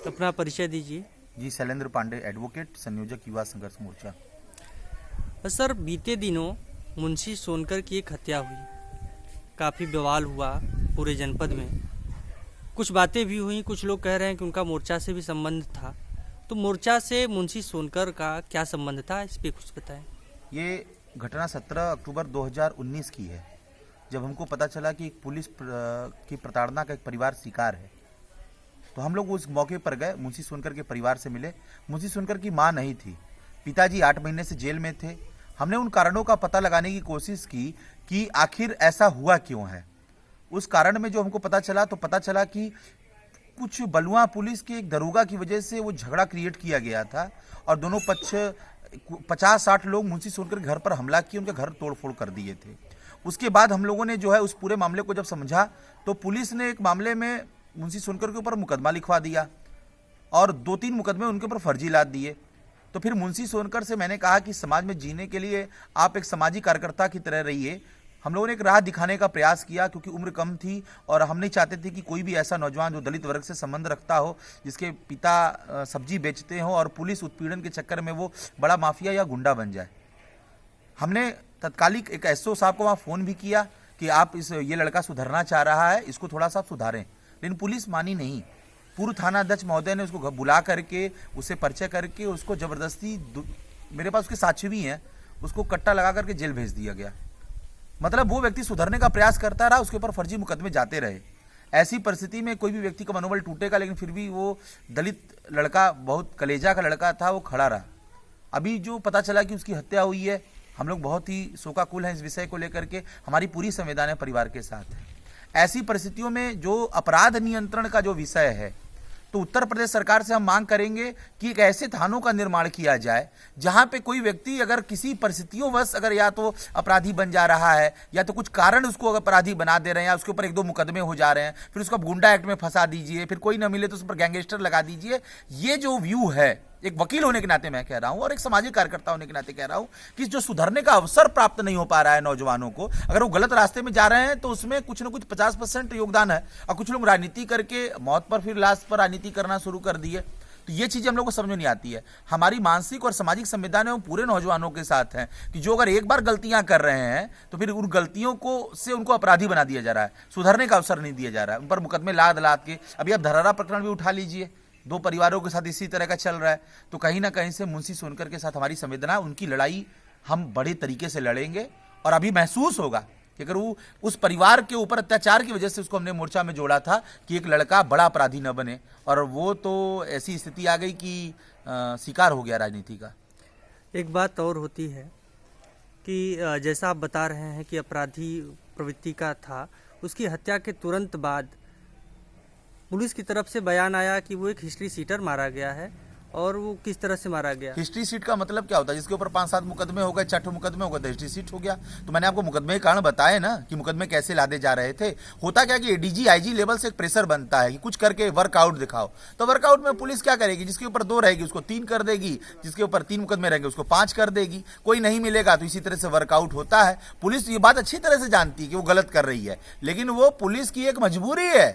अपना परिचय दीजिए। जी, शैलेंद्र पांडे, एडवोकेट, संयोजक युवा संघर्ष मोर्चा। सर, बीते दिनों मुंशी सोनकर की एक हत्या हुई, काफ़ी बवाल हुआ पूरे जनपद में। कुछ बातें भी हुई, कुछ लोग कह रहे हैं कि उनका मोर्चा से भी संबंध था। तो मोर्चा से मुंशी सोनकर का क्या संबंध था, इस पर कुछ बताएं। ये घटना 17 अक्टूबर 2019 की है, जब हमको पता चला कि एक पुलिस की प्रताड़ना का एक परिवार शिकार है। तो हम लोग उस मौके पर गए, मुंशी सोनकर के परिवार से मिले। मुंशी सोनकर की मां नहीं थी, पिताजी 8 महीने से जेल में थे। हमने उन कारणों का पता लगाने की कोशिश की कि आखिर ऐसा हुआ क्यों है। उस कारण में जो हमको पता चला कि कुछ बलुआ पुलिस के एक दरोगा की वजह से वो झगड़ा क्रिएट किया गया था और दोनों पक्ष 50-60 लोग मुंशी सोनकर के घर पर हमला किए, उनके घर तोड़फोड़ कर दिए थे। उसके बाद हम लोगों ने जो है उस पूरे मामले को जब समझा तो पुलिस ने एक मामले में मुंशी सोनकर के ऊपर मुकदमा लिखवा दिया और 2-3 मुकदमे उनके ऊपर फर्जी लाद दिए। तो फिर मुंशी सोनकर से मैंने कहा कि समाज में जीने के लिए आप एक सामाजिक कार्यकर्ता की तरह रहिए। हम लोगों ने एक राह दिखाने का प्रयास किया, क्योंकि उम्र कम थी और हम नहीं चाहते थे कि कोई भी ऐसा नौजवान जो दलित वर्ग से संबंध रखता हो, जिसके पिता सब्जी बेचते हो और पुलिस उत्पीड़न के चक्कर में वो बड़ा माफिया या गुंडा बन जाए। हमने तत्कालिक एक एसओ साहब को वहाँ फ़ोन भी किया कि आप ये लड़का सुधरना चाह रहा है, इसको थोड़ा सा सुधारें, लेकिन पुलिस मानी नहीं। पूर्व थाना अध्यक्ष महोदय ने उसको बुला करके उसे परिचय करके उसको जबरदस्ती, मेरे पास उसके साक्ष्य भी हैं, उसको कट्टा लगा करके जेल भेज दिया गया। मतलब वो व्यक्ति सुधरने का प्रयास करता रहा, उसके ऊपर फर्जी मुकदमे जाते रहे। ऐसी परिस्थिति में कोई भी व्यक्ति का मनोबल टूटेगा, लेकिन फिर भी वो दलित लड़का, बहुत कलेजा का लड़का था, वो खड़ा रहा। अभी जो पता चला कि उसकी हत्या हुई है, हम लोग बहुत ही शोकाकुल हैं इस विषय को लेकर के। हमारी पूरी संवेदनाएं परिवार के साथ है। ऐसी परिस्थितियों में जो अपराध नियंत्रण का जो विषय है, तो उत्तर प्रदेश सरकार से हम मांग करेंगे कि एक ऐसे थानों का निर्माण किया जाए जहां पे कोई व्यक्ति अगर किसी परिस्थितियों वश अगर या तो अपराधी बन जा रहा है या तो कुछ कारण उसको अपराधी बना दे रहे हैं या उसके ऊपर 1-2 मुकदमे हो जा रहे हैं, फिर उसको गुंडा एक्ट में फंसा दीजिए, फिर कोई ना मिले तो उस पर गैंगस्टर लगा दीजिए। ये जो व्यू है, एक वकील होने के नाते मैं कह रहा हूं और एक सामाजिक कार्यकर्ता होने के नाते कह रहा हूं कि जो सुधरने का अवसर प्राप्त नहीं हो पा रहा है नौजवानों को, अगर वो गलत रास्ते में जा रहे हैं तो उसमें कुछ ना कुछ 50% योगदान है। और कुछ लोग राजनीति करके मौत पर फिर लाश पर राजनीति करना शुरू कर दिए। तो ये चीजें हम लोग को समझ में नहीं आती है। हमारी मानसिक और सामाजिक संवेदनाएं पूरे नौजवानों के साथ हैं कि जो अगर एक बार गलतियां कर रहे हैं तो फिर उन गलतियों को से उनको अपराधी बना दिया जा रहा है, सुधरने का अवसर नहीं दिया जा रहा है। उन पर मुकदमे लाद के, अभी आप धरारा प्रकरण भी उठा लीजिए, 2 परिवारों के साथ इसी तरह का चल रहा है। तो कहीं ना कहीं से मुंशी सोनकर के साथ हमारी संवेदना, उनकी लड़ाई हम बड़े तरीके से लड़ेंगे। और अभी महसूस होगा कि अगर वो उस परिवार के ऊपर अत्याचार की वजह से उसको हमने मोर्चा में जोड़ा था कि एक लड़का बड़ा अपराधी न बने, और वो तो ऐसी स्थिति आ गई कि शिकार हो गया राजनीति का। एक बात और होती है कि जैसा आप बता रहे हैं कि अपराधी प्रवृत्ति का था, उसकी हत्या के तुरंत बाद पुलिस की तरफ से बयान आया कि वो एक हिस्ट्री सीटर मारा गया है। और वो किस तरह से मारा गया? हिस्ट्री सीट का मतलब क्या होता है? जिसके ऊपर 5-7 मुकदमे हो गए, 6 मुकदमे हो गए तो हिस्ट्री सीट हो गया। तो मैंने आपको मुकदमे के कारण बताए ना कि मुकदमे कैसे लादे जा रहे थे। होता क्या कि एडीजी आईजी लेवल से एक प्रेशर बनता है कि कुछ करके वर्कआउट दिखाओ। तो वर्कआउट में पुलिस क्या करेगी? जिसके ऊपर 2 रहेगी उसको 3 कर देगी, जिसके ऊपर 3 मुकदमे रहेंगे उसको 5 कर देगी। कोई नहीं मिलेगा तो इसी तरह से वर्कआउट होता है। पुलिस ये बात अच्छी तरह से जानती है कि वो गलत कर रही है, लेकिन वो पुलिस की एक मजबूरी है।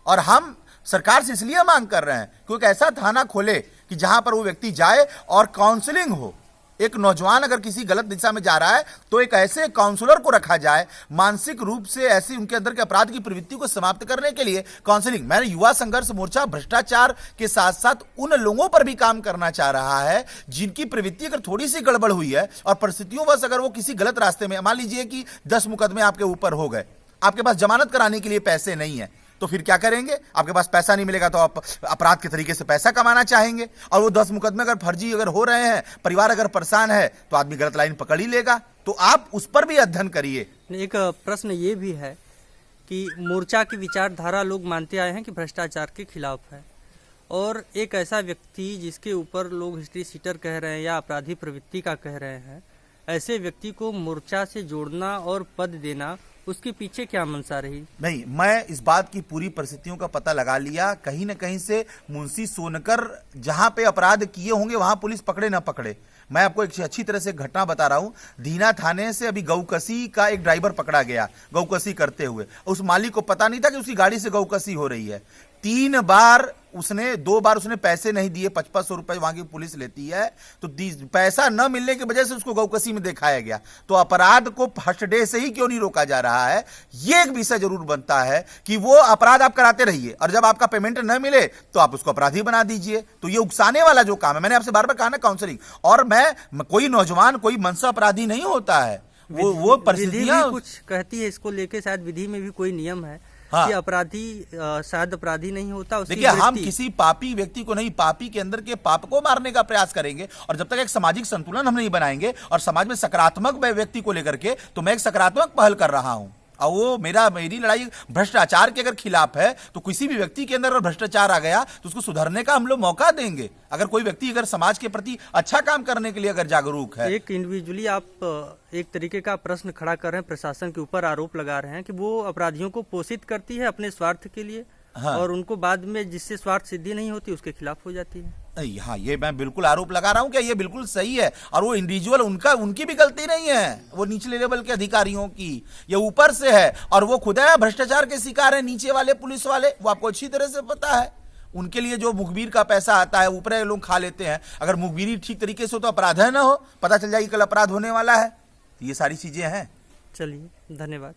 और हम सरकार से इसलिए मांग कर रहे हैं कि एक ऐसा थाना खोले कि जहां पर वो व्यक्ति जाए और काउंसलिंग हो। एक नौजवान अगर किसी गलत दिशा में जा रहा है तो एक ऐसे काउंसलर को रखा जाए, मानसिक रूप से ऐसी उनके अंदर के अपराध की प्रवृत्ति को समाप्त करने के लिए काउंसलिंग। मैंने युवा संघर्ष मोर्चा भ्रष्टाचार के साथ साथ उन लोगों पर भी काम करना चाह रहा है जिनकी प्रवृत्ति अगर थोड़ी सी गड़बड़ हुई है और परिस्थितियों बस अगर वो किसी गलत रास्ते में, मान लीजिए कि 10 मुकदमे आपके ऊपर हो गए, आपके पास जमानत कराने के लिए पैसे नहीं है, तो फिर क्या करेंगे? आपके पास पैसा नहीं मिलेगा तो आप अपराध के तरीके से पैसा कमाना चाहेंगे। और वो 10 मुकदमे अगर फर्जी अगर हो रहे हैं, परिवार अगर परेशान है, तो आदमी गलत लाइन पकड़ ही लेगा। तो आप उस पर भी अध्ययन करिए। एक प्रश्न ये भी है कि मोर्चा की विचारधारा लोग मानते आए हैं कि भ्रष्टाचार के खिलाफ है, और एक ऐसा व्यक्ति जिसके ऊपर लोग हिस्ट्री सीटर कह रहे हैं या अपराधी प्रवृत्ति का कह रहे हैं, ऐसे व्यक्ति को मोर्चा से जोड़ना और पद देना, उसके पीछे क्या मंशा रही? नहीं, मैं इस बात की पूरी परिस्थितियों का पता लगा लिया। कहीं ना कहीं से मुंशी सोनकर जहां पे अपराध किए होंगे वहां पुलिस पकड़े ना पकड़े। मैं आपको एक अच्छी तरह से घटना बता रहा हूं। दीना थाने से अभी गौकसी का एक ड्राइवर पकड़ा गया, गौकसी करते हुए। उस मालिक को पता नहीं था कि उसकी गाड़ी से गौकसी हो रही है। 3 बार उसने 2 बार उसने पैसे नहीं दिए, 5500 रुपए वहां की पुलिस लेती है, तो पैसा न मिलने की वजह से उसको गौकसी में दिखाया गया। तो अपराध को फर्स्ट डे से ही क्यों नहीं रोका जा रहा है, ये एक विषय जरूर बनता है कि वो अपराध आप कराते रहिए और जब आपका पेमेंट न मिले तो आप उसको अपराधी बना दीजिए। तो ये उकसाने वाला जो काम है, मैंने आपसे बार बार कहा ना काउंसलिंग, और मैं कोई नौजवान कोई मनसा अपराधी नहीं होता है, वो विधि भी परिस्थितियां कुछ कहती है इसको लेके, शायद विधि में भी कोई नियम है हाँ। कि अपराधी शायद अपराधी नहीं होता, उसकी देखिए हम वृत्ति। किसी पापी व्यक्ति को नहीं, पापी के अंदर के पाप को मारने का प्रयास करेंगे, और जब तक एक सामाजिक संतुलन हम नहीं बनाएंगे और समाज में सकारात्मक व्यक्ति को लेकर के, तो मैं एक सकारात्मक पहल कर रहा हूं, और वो मेरी लड़ाई भ्रष्टाचार के अगर खिलाफ है, तो किसी भी व्यक्ति के अंदर अगर भ्रष्टाचार आ गया तो उसको सुधरने का हम लोग मौका देंगे। अगर कोई व्यक्ति अगर समाज के प्रति अच्छा काम करने के लिए अगर जागरूक है। एक इंडिविजुअली आप एक तरीके का प्रश्न खड़ा कर रहे हैं, प्रशासन के ऊपर आरोप लगा रहे हैं कि वो अपराधियों को पोषित करती है अपने स्वार्थ के लिए, हाँ। और उनको बाद में जिससे स्वार्थ सिद्धि नहीं होती उसके खिलाफ हो जाती है। हाँ, ये मैं बिल्कुल आरोप लगा रहा हूं कि ये बिल्कुल सही है, और वो इंडिविजुअल उनकी भी गलती नहीं है, वो निचले लेवल के अधिकारियों की, ये ऊपर से है, और वो खुद है भ्रष्टाचार के शिकार है, नीचे वाले पुलिस वाले, वो आपको अच्छी तरह से पता है। उनके लिए जो मुखबिर का पैसा आता है ऊपर लोग खा लेते हैं, अगर मुखबिरी ठीक तरीके से हो तो अपराध है ना हो, पता चल जाएगी कल अपराध होने वाला है। ये सारी चीजें हैं। चलिए, धन्यवाद।